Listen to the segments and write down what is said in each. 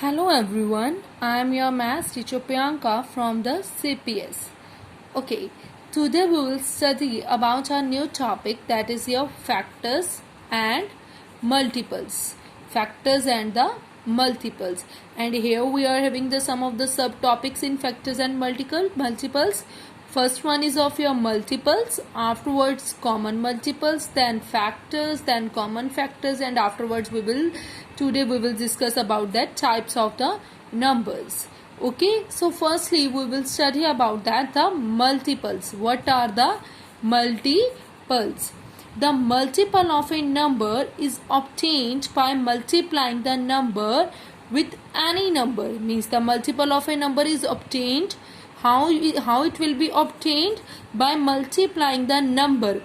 Hello everyone, I am your maths teacher Priyanka from the CPS. Okay, today we will study about our new topic, that is your factors and multiples. Factors and the multiples. And here we are having the some of the subtopics in factors and multiples. First one is of your multiples, afterwards common multiples, then factors, then common factors, and afterwards today we will discuss about that types of the numbers. Okay, so firstly we will study about that the multiples. What are the multiples? The multiple of a number is obtained by multiplying the number with any number. Means the multiple of a number is obtained. How it will be obtained? By multiplying the number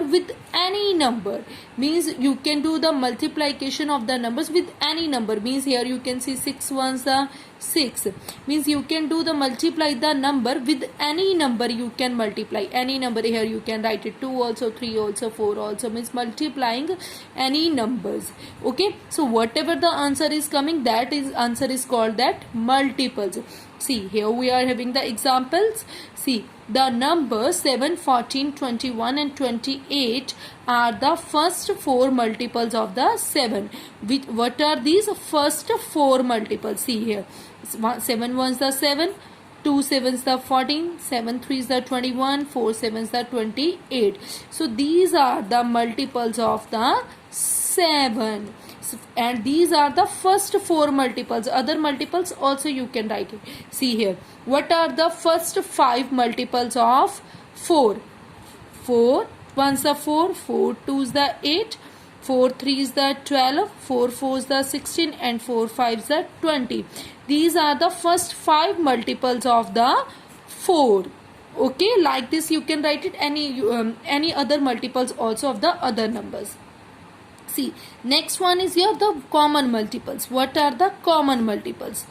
with any number. Means you can do the multiplication of the numbers with any number. Means here you can see 6 ones are 6. Means you can do the multiply the number with any number. You can multiply any number. Here you can write it 2 also, 3 also, 4 also. Means multiplying any numbers. Okay, so whatever the answer is coming, that is answer is called that multiples. See, here we are having the examples. See, the numbers 7, 14, 21 and 28 are the first four multiples of the 7. What are these first four multiples? See here, 7 ones the 7, 2 sevens the 14, 7 threes the 21, 4 sevens the 28. So these are the multiples of the 7. And these are the first four multiples. Other multiples also you can write it. See here, what are the first five multiples of 4? 4 ones the 4, 4 twos the 8, 4 threes the 12, 4 fours the 16 and 4 fives the 20. These are the first five multiples of the 4. Okay, like this you can write it any other multiples also of the other numbers. See, next one is here the common multiples. What are the common multiples?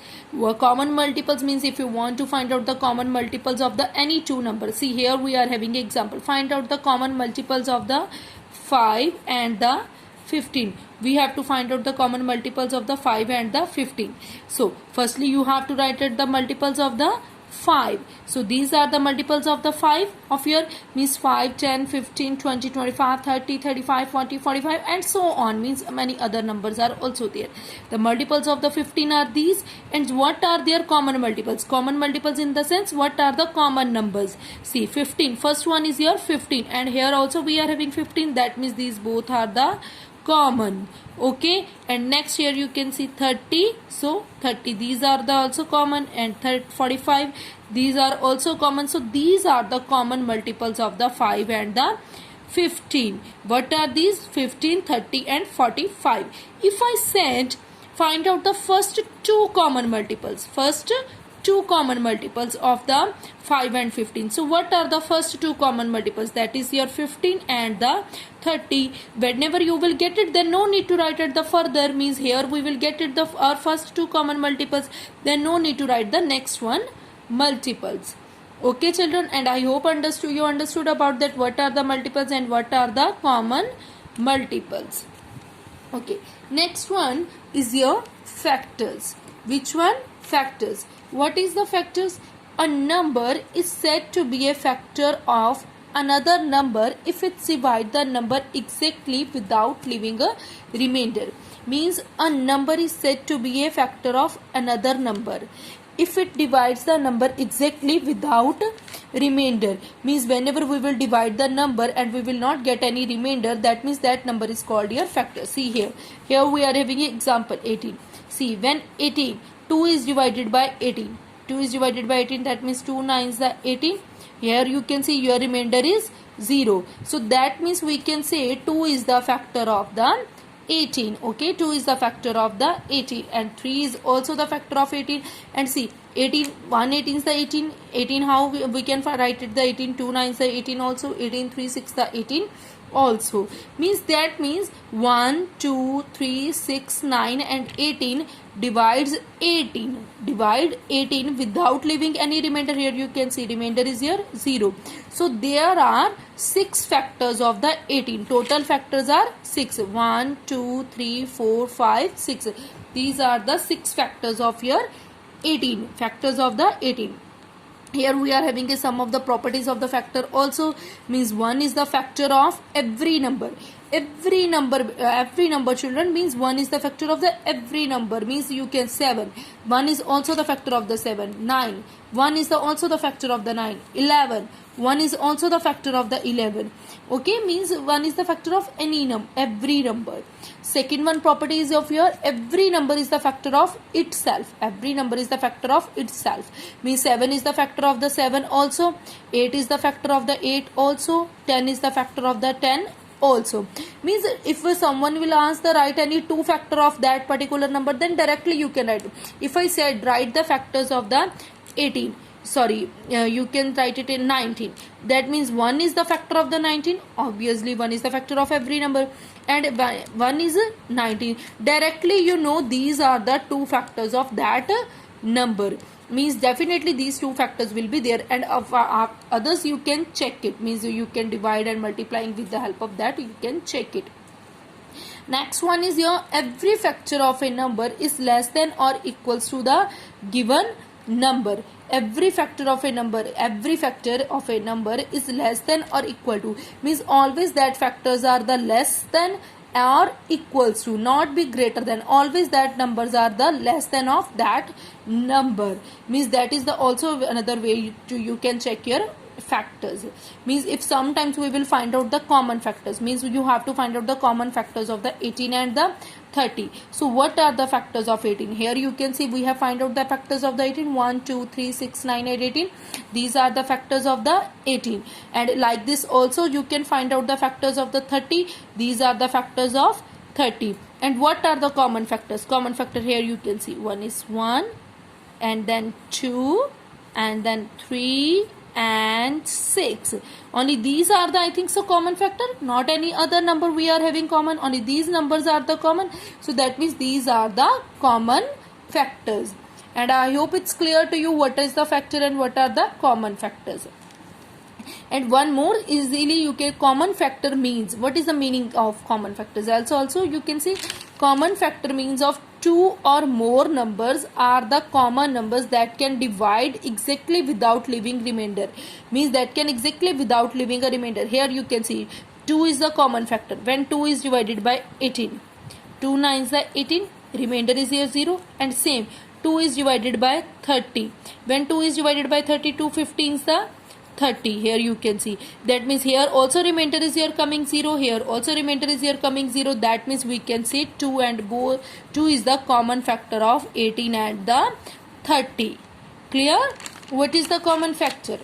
Common multiples means if you want to find out the common multiples of the any two numbers. See, here we are having example. Find out the common multiples of the 5 and the 15. We have to find out the common multiples of the 5 and the 15. So, firstly you have to write out the multiples of the 5. So these are the multiples of the 5 of your, means 5, 10, 15, 20, 25, 30, 35, 40, 45 and so on. Means many other numbers are also there. The multiples of the 15 are these. And what are their common multiples? Common multiples in the sense, what are the common numbers? See, 15. First one is your 15 and here also we are having 15. That means these both are the common. Okay, and next here you can see 30. So 30, these are the also common, and 45, these are also common. So these are the common multiples of the 5 and the 15. What are these? 15, 30 and 45. If I said find out the first two common multiples, two common multiples of the 5 and 15. So what are the first two common multiples? That is your 15 and the 30. Whenever you will get it, then no need to write it the further. Means here we will get it our first two common multiples. Then no need to write the next one multiples. Okay children, and I hope you understood about that what are the multiples and what are the common multiples. Okay, next one is your factors. Which one? Factors. What is the factors? A number is said to be a factor of another number if it divides the number exactly without leaving a remainder. Means a number is said to be a factor of another number if it divides the number exactly without remainder. Means whenever we will divide the number and we will not get any remainder, that means that number is called your factor. See here we are having example 18. See, when 18, 2 is divided by 18. 2 is divided by 18, that means 2 nines the 18. Here you can see your remainder is 0. So that means we can say 2 is the factor of the 18. Okay, 2 is the factor of the 18 and 3 is also the factor of 18. And see, 18, 1 18 is the 18. How we can write it the 18, 2 nines the 18 also, 18, 3 6 the 18. also. That means 1, 2, 3, 6, 9 and 18 divides 18. Divide 18 without leaving any remainder. Here you can see remainder is here 0. So there are 6 factors of the 18. Total factors are 6. 1, 2, 3, 4, 5, 6. These are the 6 factors of your 18. Factors of the 18. Here we are having a sum of the properties of the factor also. 1 is the factor of every number. Every number children, 1 is the factor of the every number. You can 7. 1 is also the factor of the 7. 9. 1 is also the factor of the 9. 11. 1 is also the factor of the 11. Okay, 1 is the factor of every number. Second one property is of your every number is the factor of itself. Every number is the factor of itself. 7 is the factor of the 7 also. 8 is the factor of the 8 also. 10 is the factor of the 10 also. If someone will ask the write any 2 factor of that particular number, then directly you can write. If I said write the factors of the 18, you can write it in 19. That means 1 is the factor of the 19. Obviously 1 is the factor of every number, and 1 is 19. Directly you know these are the 2 factors of that number. Definitely these 2 factors will be there, and of others you can check it. You can divide and multiplying with the help of that you can check it. Next one is your every factor of a number is less than or equals to the given number. Every factor of a number is less than or equal to, always that factors are the less than or equals to, not be greater than. Always that numbers are the less than of that number. That is the also another way to you can check your factors. If sometimes we will find out the common factors, you have to find out the common factors of the 18 and the 30. So what are the factors of 18? Here you can see we have find out the factors of the 18. 1, 2, 3, 6, 9 and 18. These are the factors of the 18. And like this also you can find out the factors of the 30. These are the factors of 30. And what are the common factors? Common factor here you can see 1 is 1, and then 2, and then 3 and 6. Only these are the common factor. Not any other number we are having common. Only these numbers are the common. So that means these are the common factors. And I hope it's clear to you what is the factor and what are the common factors. And one more easily you can common factor means. What is the meaning of common factors? Also you can see common factor means of 2 or more numbers are the common numbers that can divide exactly without leaving remainder. That can exactly without leaving a remainder. Here you can see 2 is the common factor. When 2 is divided by 18, 2 9s the 18, remainder is here 0. And same 2 is divided by 30. When 2 is divided by 30, 2 15s the 30. Here you can see. That means here also remainder is here coming 0. Here also remainder is here coming 0. That means we can say 2 and 2 is the common factor of 18 and the 30. Clear? What is the common factor?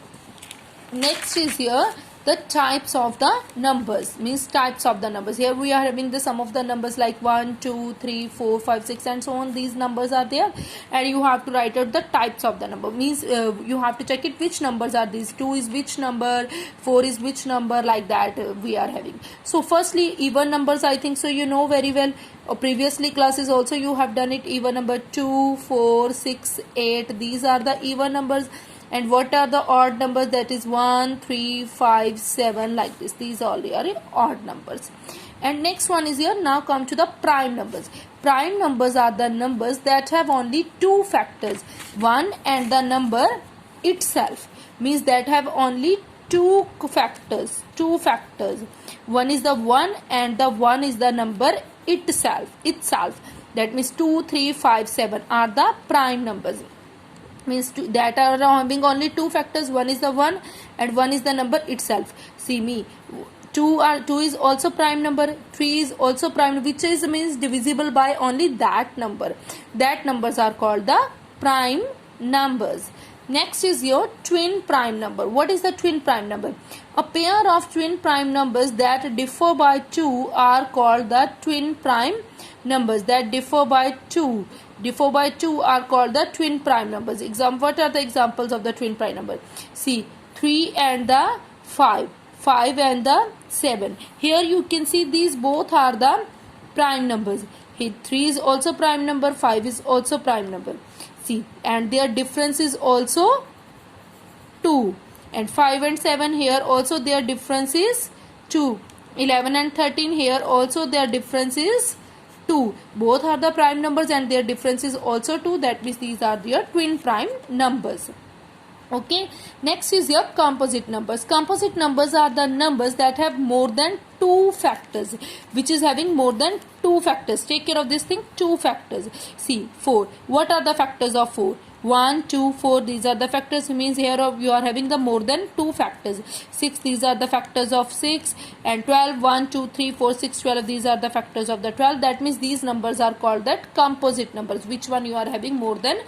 Next is here the types of the numbers. Types of the numbers. Here we are having the sum of the numbers like 1, 2, 3, 4, 5, 6 and so on. These numbers are there, and you have to write out the types of the number. You have to check it which numbers are these. 2 is which number, 4 is which number, like that we are having. So firstly even numbers, so you know very well. Previously classes also you have done it. Even number 2, 4, 6, 8. These are the even numbers. And what are the odd numbers? That is 1, 3, 5, 7, like this. These all are odd numbers. And next one is here. Now come to the prime numbers. Prime numbers are the numbers that have only 2 factors. 1 and the number itself. That have only 2 factors. 2 factors. 1 is the 1 and the 1 is the number itself. That means 2, 3, 5, 7 are the prime numbers. That are having only 2 factors. 1 is the 1 and 1 is the number itself. See 2 is also prime number. 3 is also prime, which is divisible by only that number. That numbers are called the prime numbers. Next is your twin prime number. What is the twin prime number? A pair of twin prime numbers that differ by 2 are called the twin prime numbers. That differ by 2 are called the twin prime numbers. What are the examples of the twin prime number? See 3 and the 5. 5 and the 7. Here you can see these both are the prime numbers. Here 3 is also prime number, 5 is also prime number. See, and their difference is also 2. And 5 and 7 here also their difference is 2. 11 and 13 here also their difference is 2. Both are the prime numbers and their difference is also 2. That means these are their twin prime numbers. Okay, next is your composite numbers. Composite numbers are the numbers that have more than 2 factors, which is having more than 2 factors. Take care of this thing, 2 factors. See, 4. What are the factors of 4? 1, 2, 4, these are the factors. Means here you are having the more than 2 factors. 6, these are the factors of 6. And 12, 1, 2, 3, 4, 6, 12, these are the factors of the 12. That means these numbers are called that composite numbers. Which one you are having more than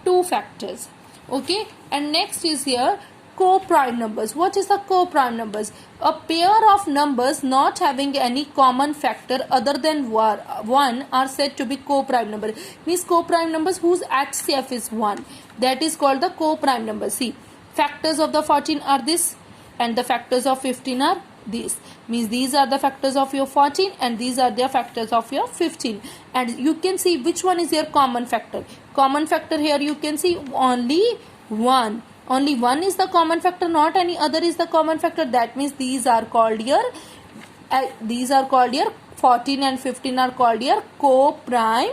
2 factors. Okay, and next is here co-prime numbers. What is the co-prime numbers? A pair of numbers not having any common factor other than 1 are said to be co-prime number. Means co-prime numbers whose HCF is 1. That is called the co-prime number. See, factors of the 14 are this and the factors of 15 are this. Means these are the factors of your 14 and these are the factors of your 15. And you can see which one is your common factor. Common factor here you can see only 1. Only 1 is the common factor, not any other is the common factor. That means these are called your 14 and 15 are called your co-prime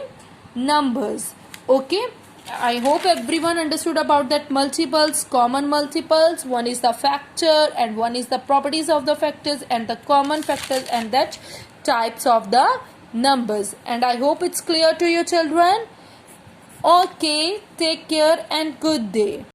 numbers. Okay, I hope everyone understood about that multiples, common multiples. One is the factor and one is the properties of the factors and the common factors and that types of the numbers. And I hope it's clear to you children. Okay, take care and good day.